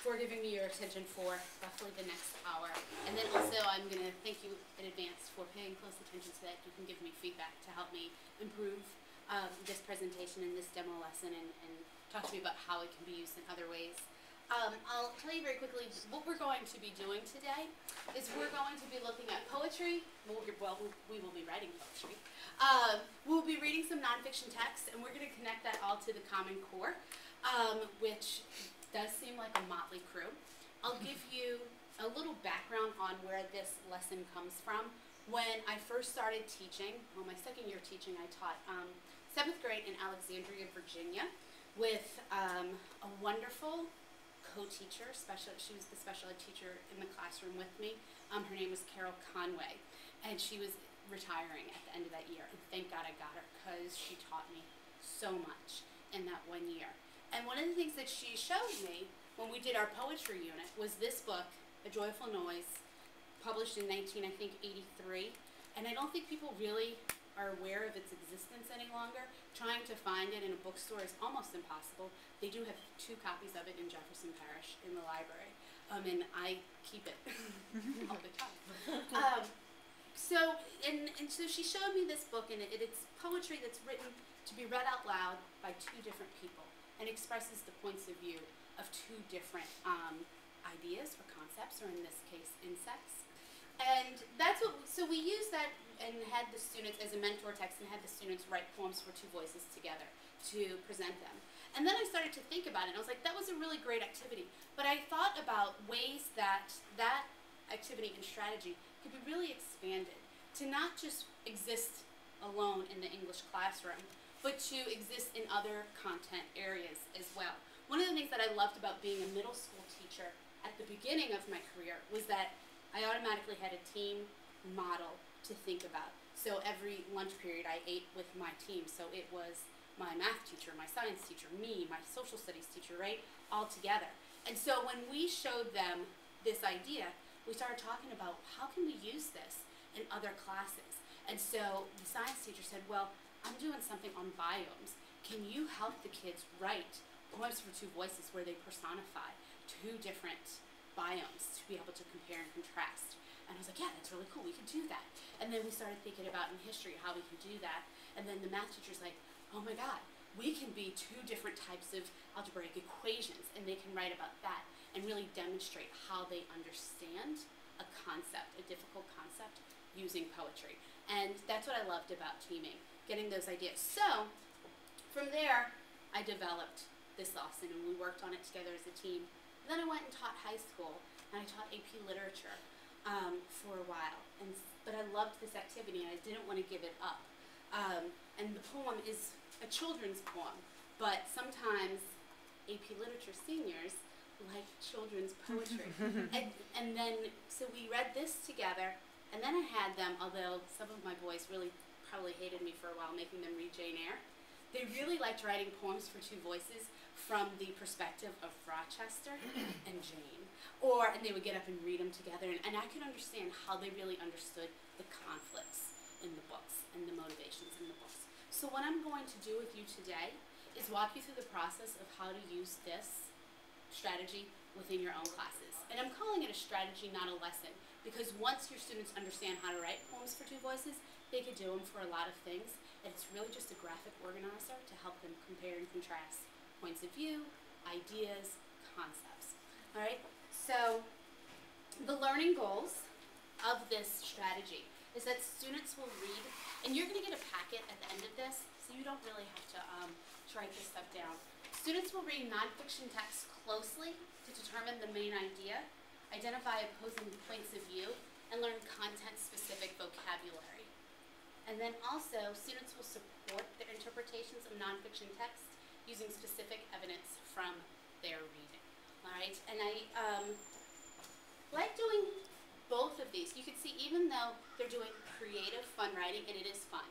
for giving me your attention for roughly the next hour. And then also I'm going to thank you in advance for paying close attention so that you can give me feedback to help me improve this presentation and this demo lesson and talk to me about how it can be used in other ways. I'll tell you very quickly what we're going to be doing today is we're going to be looking at poetry. Well, we will be writing poetry. We'll be reading some nonfiction text, and we're going to connect that all to the Common Core, which does seem like a motley crew. I'll give you a little background on where this lesson comes from. When I first started teaching, well, my second year teaching, I taught 7th grade in Alexandria, Virginia, with a wonderful co-teacher. She was the special ed teacher in the classroom with me. Her name was Carol Conway, and she was retiring at the end of that year. And thank God I got her, because she taught me so much in that 1 year. And one of the things that she showed me when we did our poetry unit was this book, A Joyful Noise, published in 1983. And I don't think people really are aware of its existence any longer. Trying to find it in a bookstore is almost impossible. They do have 2 copies of it in Jefferson Parish in the library, and I keep it all the time. So she showed me this book, and it's poetry that's written to be read out loud by 2 different people, and expresses the points of view of 2 different ideas or concepts, or in this case, insects. And that's what, so we used that and had the students as a mentor text and had the students write poems for 2 voices together to present them. And then I started to think about it, and I was like, that was a really great activity. But I thought about ways that that activity and strategy could be really expanded to not just exist alone in the English classroom, but to exist in other content areas as well. One of the things that I loved about being a middle school teacher at the beginning of my career was that I automatically had a team model to think about. So every lunch period I ate with my team. So it was my math teacher, my science teacher, me, my social studies teacher, right? All together. And so when we showed them this idea, we started talking about how can we use this in other classes. And so the science teacher said, well, I'm doing something on biomes. Can you help the kids write poems for 2 voices where they personify 2 different biomes to be able to compare and contrast? And I was like, yeah, that's really cool, we could do that. And then we started thinking about in history how we can do that. And then the math teacher's like, oh my God, we can be 2 different types of algebraic equations, and they can write about that and really demonstrate how they understand a concept, a difficult concept, using poetry. And that's what I loved about teaming, getting those ideas. So from there, I developed this lesson, and we worked on it together as a team. And then I went and taught high school, and I taught AP Literature for a while. But I loved this activity, and I didn't want to give it up. And the poem is a children's poem, but sometimes AP Literature seniors like children's poetry. and then, so we read this together, and then I had them, although some of my boys really probably hated me for a while, making them read Jane Eyre. They really liked writing poems for 2 voices from the perspective of Rochester and Jane. And they would get up and read them together, and I could understand how they really understood the conflicts in the books and the motivations in the books. So what I'm going to do with you today is walk you through the process of how to use this strategy within your own classes. And I'm calling it a strategy, not a lesson, because once your students understand how to write poems for 2 voices, they could do them for a lot of things, and it's really just a graphic organizer to help them compare and contrast points of view, ideas, concepts. All right, so the learning goals of this strategy is that students will read, and you're going to get a packet at the end of this, so you don't really have to write this stuff down. Students will read nonfiction text closely to determine the main idea, identify opposing points of view, and learn content-specific vocabulary. And then also, students will support their interpretations of nonfiction text using specific evidence from their reading. All right, and I like doing both of these. You can see even though they're doing creative, fun writing, and it is fun,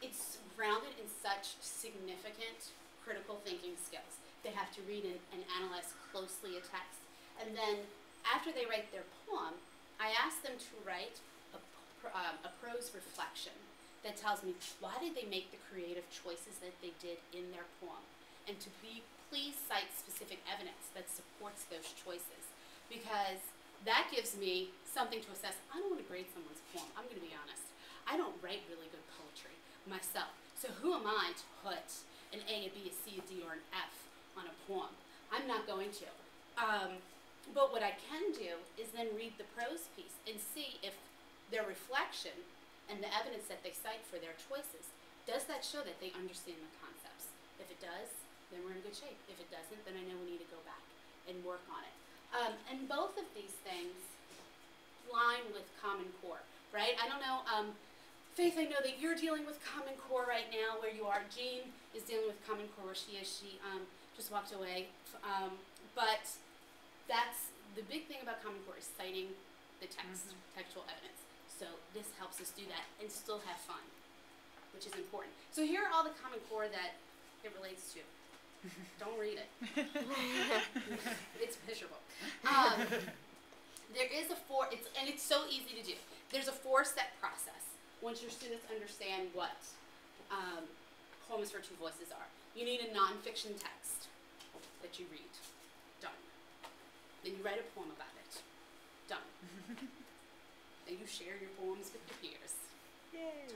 it's grounded in such significant critical thinking skills. They have to read and analyze closely a text. And then after they write their poem, I ask them to write a prose reflection that tells me why did they make the creative choices that they did in their poem, and to be please cite specific evidence that supports those choices, because that gives me something to assess. I don't want to grade someone's poem. I'm going to be honest. I don't write really good poetry myself. So who am I to put an A, a B, a C, a D, or an F on a poem? I'm not going to. But what I can do is then read the prose piece and see if their reflection and the evidence that they cite for their choices, does that show that they understand the concepts? If it does, then we're in good shape. If it doesn't, then I know we need to go back and work on it. And both of these things line with Common Core, right? I don't know, Faith, I know that you're dealing with Common Core right now where you are. Jean is dealing with Common Core where she is. She just walked away. But that's the big thing about Common Core is citing the text, textual evidence. So this helps us do that and still have fun, which is important. So here are all the Common Core that it relates to. Don't read it. It's miserable. There is a and it's so easy to do. There's a 4-step process once your students understand what Poems for Two Voices are. You need a nonfiction text that you read. Done. Then you write a poem about it. Done. Then you share your poems with your peers. Yay.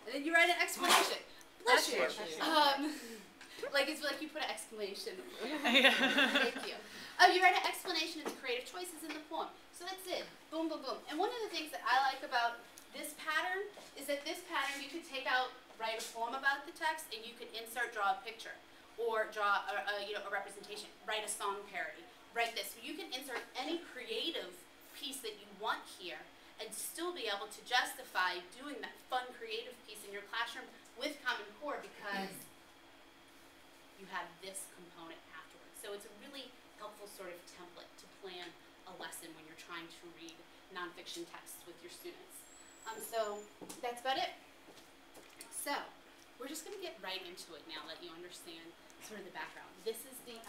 And then you write an explanation. Bless you. Like it's like you put an exclamation. Thank you. You write an explanation of the creative choices in the poem. So that's it. Boom, boom, boom. And one of the things that I like about this pattern is that this pattern you could take out, write a poem about the text, and you could insert, draw a picture, or draw a representation, write a song parody, write this. So you can insert any creative piece that you want here and still be able to justify doing that fun creative piece in your classroom with Common Core because you have this component afterwards. So it's a really helpful sort of template to plan a lesson when you're trying to read nonfiction texts with your students. So that's about it. So we're just going to get right into it now that you understand sort of the background. This is the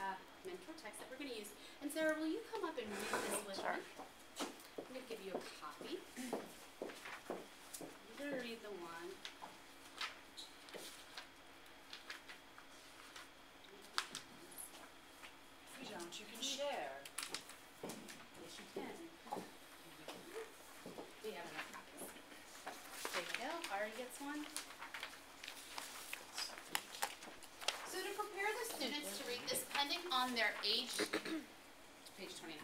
mentor text that we're going to use. And Sarah, will you come up and read this with me? I'm going to give you a copy. I'm going to read the one. If you don't, you can share. Yes, you can. We have enough copies. There you go. Ari gets one. So to prepare the students to read this, depending on their age, page 29.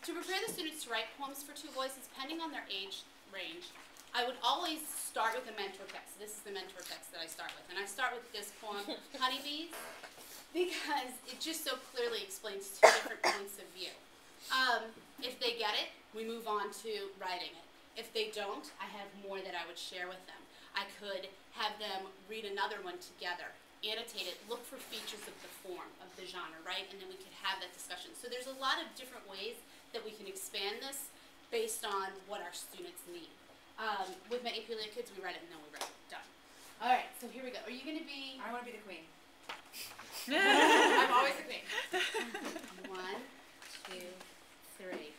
To prepare the students to write poems for two voices, depending on their age range, I would always start with a mentor text. This is the mentor text that I start with. And I start with this poem, Honeybees, because it just so clearly explains two different points of view. If they get it, we move on to writing it. If they don't, I have more that I would share with them. I could have them read another one together, annotate it, look for features of the form, of the genre, right? And then we could have that discussion. So there's a lot of different ways that we can expand this based on what our students need. With my AP Lit kids, we read it and then we read it. Done. All right, so here we go. Are you going to be? I want to be the queen. I'm always the queen. 1, 2, 3.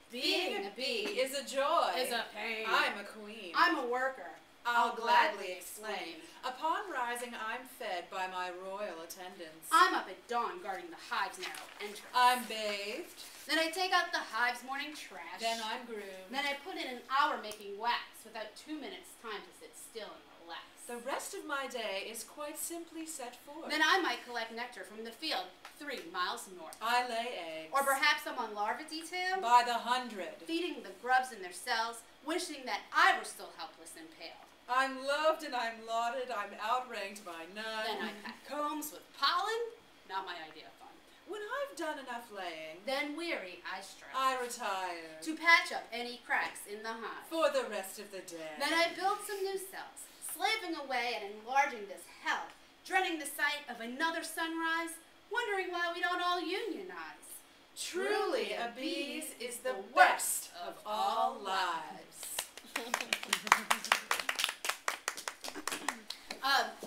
Being a bee is a joy. Is a pain. I'm a queen. I'm a worker. I'll gladly explain. Upon rising, I'm fed by my royal attendants. I'm up at dawn guarding the hive's narrow entrance. I'm bathed. Then I take out the hive's morning trash. Then I'm groomed. Then I put in an hour making wax without 2 minutes time to sit still and relax. The rest of my day is quite simply set forth. Then I might collect nectar from the field 3 miles north. I lay eggs. Or perhaps I'm on larva detail, by the 100. feeding the grubs in their cells, wishing that I were still helpless and pale. I'm loved and I'm lauded, I'm outranked by none. Then I pack combs with pollen, not my idea of fun. When I've done enough laying, Then weary I stray, I retire to patch up any cracks in the hive. for the rest of the day. Then I build some new cells, slaving away at enlarging this hell, dreading the sight of another sunrise, wondering why we don't all unionize. Truly, a bee's is the worst of all lives.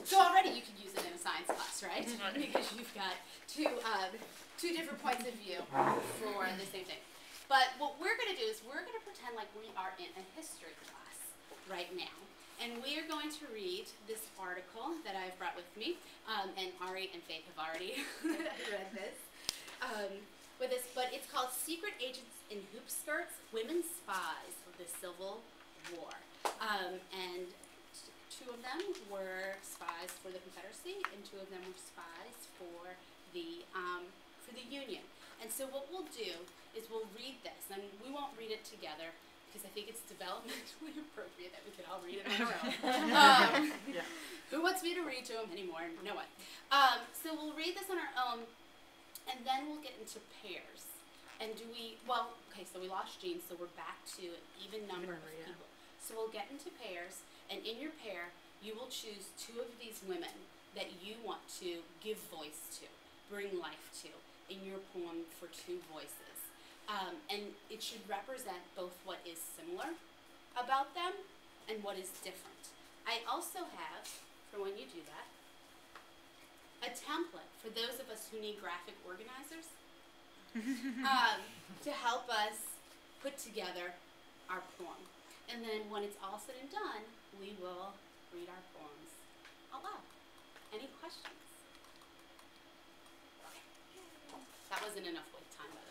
So already you could use it in a science class, right? Because you've got two different points of view for the same thing. But what we're going to do is we're going to pretend like we are in a history class right now. And we are going to read this article that I've brought with me, and Ari and Faith have already read this. But it's called Secret Agents in Hoop Skirts, Women Spies of the Civil War. And two of them were spies for the Confederacy, and two of them were spies for the Union. And so what we'll do is we'll read this, and we won't read it together because I think it's developmentally appropriate that we can all read it on our own. Who wants me to read to them anymore? No one. So we'll read this on our own, and then we'll get into pairs. And so we lost Jean, so we're back to an even number of people. So we'll get into pairs, and in your pair, you will choose two of these women that you want to give voice to, bring life to, in your poem for two voices. And it should represent both what is similar about them and what is different. I also have, for when you do that, a template for those of us who need graphic organizers to help us put together our poem. And then when it's all said and done, we will read our poems out loud. Any questions? Okay. That wasn't enough wait time, but